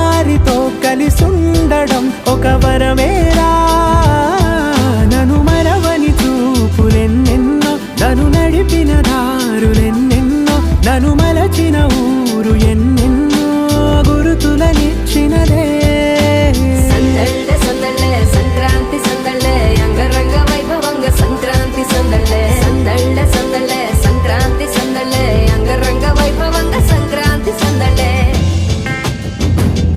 వారితో కలిసుండడం ఒక వరమేరా. నన్ను మరవని చూపులెన్నెన్నో, నన్ను నడిపిన దారులెన్నెన్నో, నన్ను మలచిన